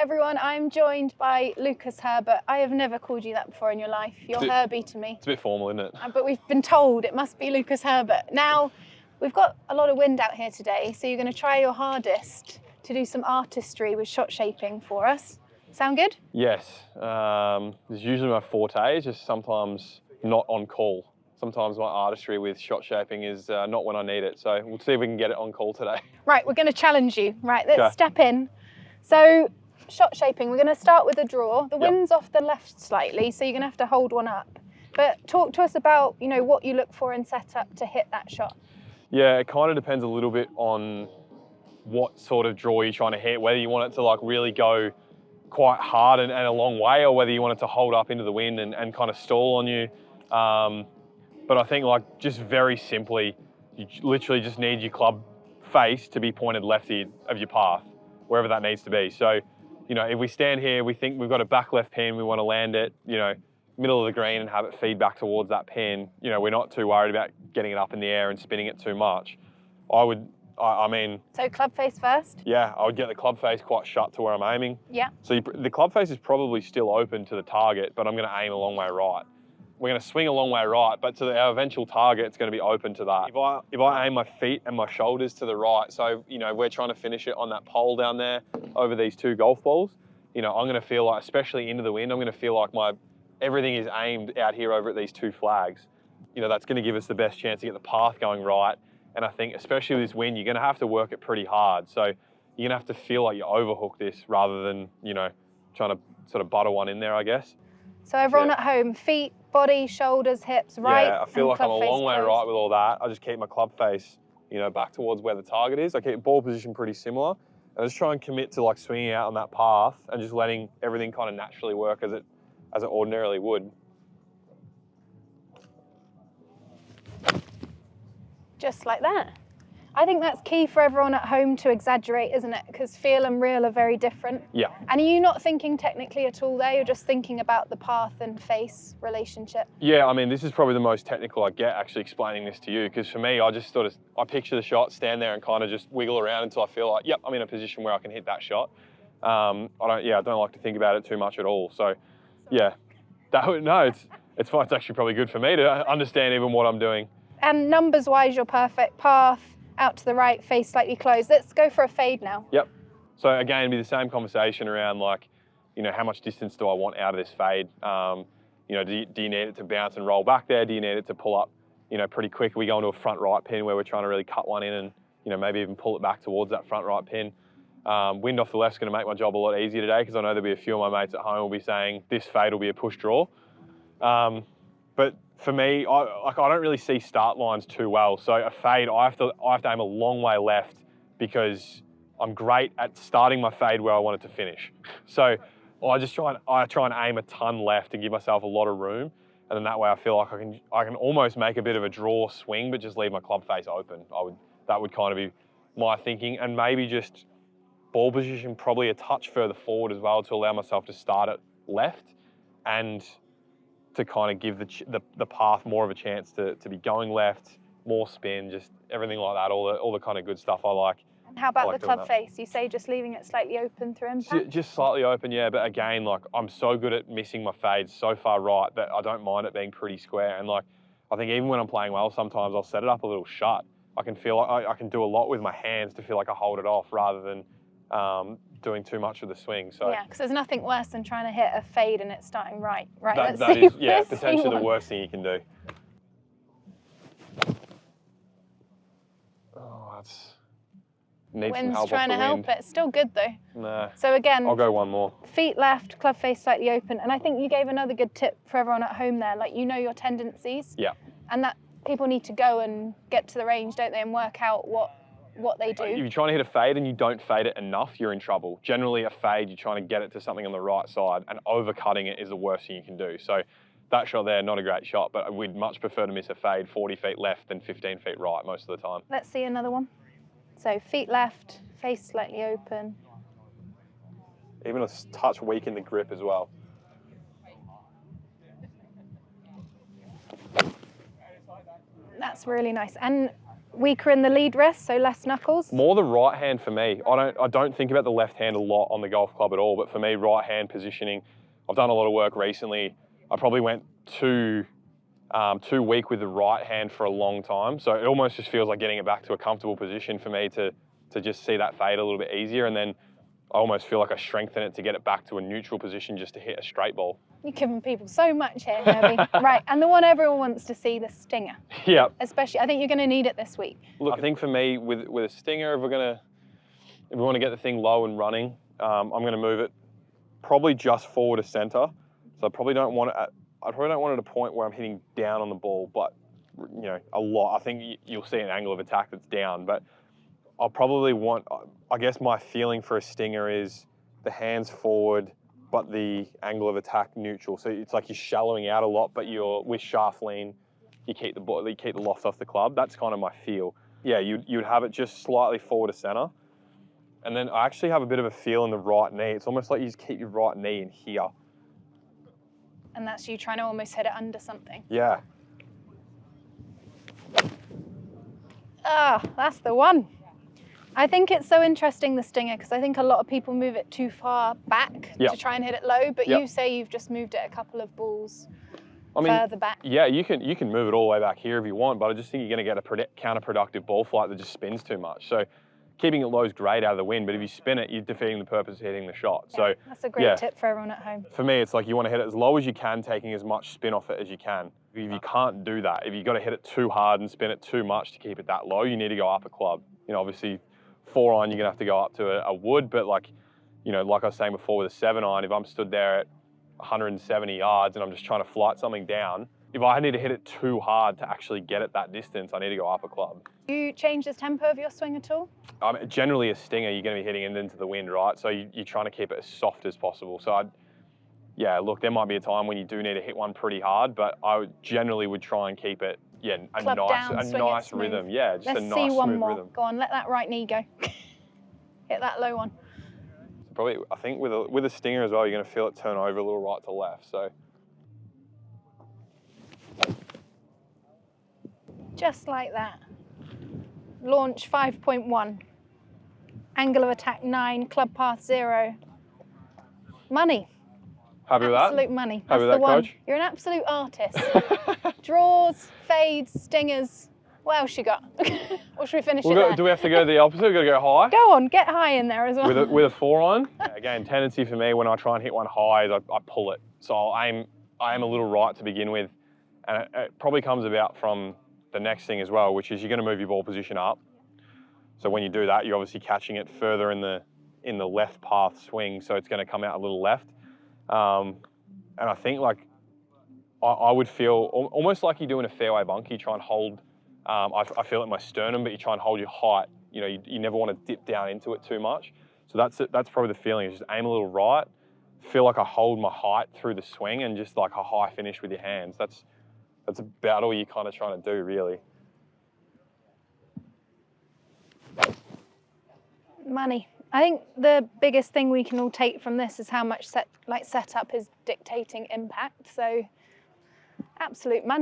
everyone, I'm joined by Lucas Herbert. I have never called you that before in your life. You're Herbie to me. It's a bit formal, isn't it? But we've been told it must be Lucas Herbert. Now, we've got a lot of wind out here today, so you're going to try your hardest to do some artistry with shot shaping for us. Sound good? Yes. It's usually my forte, it's just sometimes not on call. Sometimes my artistry with shot shaping is not when I need it, so we'll see if we can get it on call today. Right, we're going to challenge you. Right, let's step in. So, shot shaping, we're going to start with a draw. The wind's off the left slightly, so you're going to have to hold one up. But talk to us about, what you look for in setup to hit that shot. Yeah, it kind of depends a little bit on what sort of draw you're trying to hit, whether you want it to like really go quite hard and a long way, or whether you want it to hold up into the wind and kind of stall on you. But I think like just very simply, you literally just need your club face to be pointed left of your path, wherever that needs to be. So, if we stand here, we think we've got a back left pin, we want to land it, middle of the green and have it feed back towards that pin. We're not too worried about getting it up in the air and spinning it too much. So club face first? Yeah, I would get the club face quite shut to where I'm aiming. Yeah. So the club face is probably still open to the target, but I'm going to aim a long way right. We're going to swing a long way right, but to our eventual target, it's going to be open to that. If I aim my feet and my shoulders to the right, so, we're trying to finish it on that pole down there over these two golf balls, I'm going to feel like, especially into the wind, I'm going to feel like everything is aimed out here over at these two flags. That's going to give us the best chance to get the path going right. And I think, especially with this wind, you're going to have to work it pretty hard. So you're going to have to feel like you overhook this rather than, trying to sort of butter one in there, I guess. So everyone at home, feet, body, shoulders, hips, right? Yeah, I feel like I'm a long way closed. right with all that. I just keep my club face, back towards where the target is. I keep ball position pretty similar. I just try and commit to like swinging out on that path and just letting everything kind of naturally work as it ordinarily would. Just like that. I think that's key for everyone at home to exaggerate, isn't it? Because feel and real are very different. Yeah. And are you not thinking technically at all there? You're just thinking about the path and face relationship? Yeah, this is probably the most technical I get actually explaining this to you, because for me, I just I picture the shot, stand there and kind of just wiggle around until I feel like, yep, I'm in a position where I can hit that shot. I don't like to think about it too much at all. So yeah, it's fine. It's actually probably good for me to understand even what I'm doing. And numbers-wise, you're perfect. Path, out to the right, face slightly closed. Let's go for a fade now. Yep. So again, it'd be the same conversation around like, how much distance do I want out of this fade? Do you need it to bounce and roll back there? Do you need it to pull up, pretty quick? We go into a front right pin where we're trying to really cut one in and, maybe even pull it back towards that front right pin. Wind off the left's going to make my job a lot easier today, because I know there'll be a few of my mates at home will be saying this fade will be a push draw. But for me, I don't really see start lines too well. So a fade, I have to aim a long way left, because I'm great at starting my fade where I want it to finish. So I try and aim a ton left and give myself a lot of room, and then that way I feel like I can almost make a bit of a draw swing, but just leave my club face open. That would kind of be my thinking, and maybe just ball position probably a touch further forward as well to allow myself to start it left and to kind of give the path more of a chance to be going left, more spin, just everything like that, all the kind of good stuff I like. And how about the club face? You say just leaving it slightly open through impact? Just slightly open, yeah, but again, like I'm so good at missing my fades so far right that I don't mind it being pretty square. And like, I think even when I'm playing well, sometimes I'll set it up a little shut. I can feel like I can do a lot with my hands to feel like I hold it off rather than doing too much of the swing. So yeah, because there's nothing worse than trying to hit a fade and it's starting right. That is, yeah, potentially the worst thing you can do. Oh, that's needs some help. Wind's trying to help it. It's still good though. Nah. So again, I'll go one more. Feet left, club face slightly open, and I think you gave another good tip for everyone at home there. Like, your tendencies. Yeah. And that people need to go and get to the range, don't they, and work out what they do. If you're trying to hit a fade and you don't fade it enough, you're in trouble. Generally, a fade, you're trying to get it to something on the right side, and overcutting it is the worst thing you can do. So that shot there, not a great shot, but we'd much prefer to miss a fade 40 feet left than 15 feet right most of the time. Let's see another one. So feet left, face slightly open. Even a touch weak in the grip as well. That's really nice. And weaker in the lead wrist, so less knuckles? More the right hand for me. I don't think about the left hand a lot on the golf club at all, but for me, right hand positioning, I've done a lot of work recently. I probably went too weak with the right hand for a long time. So it almost just feels like getting it back to a comfortable position for me to just see that fade a little bit easier. And then I almost feel like I strengthen it to get it back to a neutral position just to hit a straight ball. You're giving people so much here, Herbie. Right, and the one everyone wants to see, the stinger. Yeah. Especially, I think you're going to need it this week. Look, I think for me, with a stinger, if we want to get the thing low and running, I'm going to move it probably just forward to center. So I probably don't want it at a point where I'm hitting down on the ball, but you know, a lot. I think you'll see an angle of attack that's down, but I'll probably want, I guess my feeling for a stinger is the hands forward, but the angle of attack neutral. So it's like you're shallowing out a lot, but with shaft lean, you keep the loft off the club. That's kind of my feel. Yeah, you'd have it just slightly forward to center. And then I actually have a bit of a feel in the right knee. It's almost like you just keep your right knee in here. And that's you trying to almost hit it under something. Yeah. Ah, that's the one. I think it's so interesting, the stinger, because I think a lot of people move it too far back to try and hit it low, but you say you've just moved it a couple of balls further back. Yeah, you can move it all the way back here if you want, but I just think you're going to get a counterproductive ball flight that just spins too much. So keeping it low is great out of the wind, but if you spin it, you're defeating the purpose of hitting the shot. Yeah, so that's a great tip for everyone at home. For me, it's like you want to hit it as low as you can, taking as much spin off it as you can. If you can't do that, if you've got to hit it too hard and spin it too much to keep it that low, you need to go up a club. You know, obviously 4-iron, you're gonna have to go up to a wood, but like I was saying before with a 7-iron, if I'm stood there at 170 yards and I'm just trying to flight something down, if I need to hit it too hard to actually get it that distance, I need to go up a club. Do you change the tempo of your swing at all? Generally a stinger, you're gonna be hitting it into the wind, right? So you're trying to keep it as soft as possible. So look, there might be a time when you do need to hit one pretty hard, but I generally would try and keep it, a nice rhythm. Yeah, just a nice, smooth rhythm. Let's see one more. Go on, let that right knee go. Hit that low one. Probably, I think with a stinger as well, you're going to feel it turn over a little right to left. So just like that. Launch 5.1. Angle of attack 9. Club path 0. Money. Happy with that? Absolute money. Happy with that, Coach? You're an absolute artist. Draws, fades, stingers. What else you got? Or should we finish it there? Do we have to go the opposite? We've got to go high? Go on, get high in there as well. With a 4-iron? Again, tendency for me when I try and hit one high is I pull it. So I aim a little right to begin with. And it probably comes about from the next thing as well, which is you're going to move your ball position up. So when you do that, you're obviously catching it further in the left path swing, so it's going to come out a little left. And I think I would feel almost like you're doing a fairway bunker. You try and hold, I feel it in my sternum, but you try and hold your height. You know, you never want to dip down into it too much. So that's probably the feeling, is just aim a little right, feel like I hold my height through the swing, and just like a high finish with your hands. That's about all you're kind of trying to do, really. Money. I think the biggest thing we can all take from this is how much setup is dictating impact. So absolute money.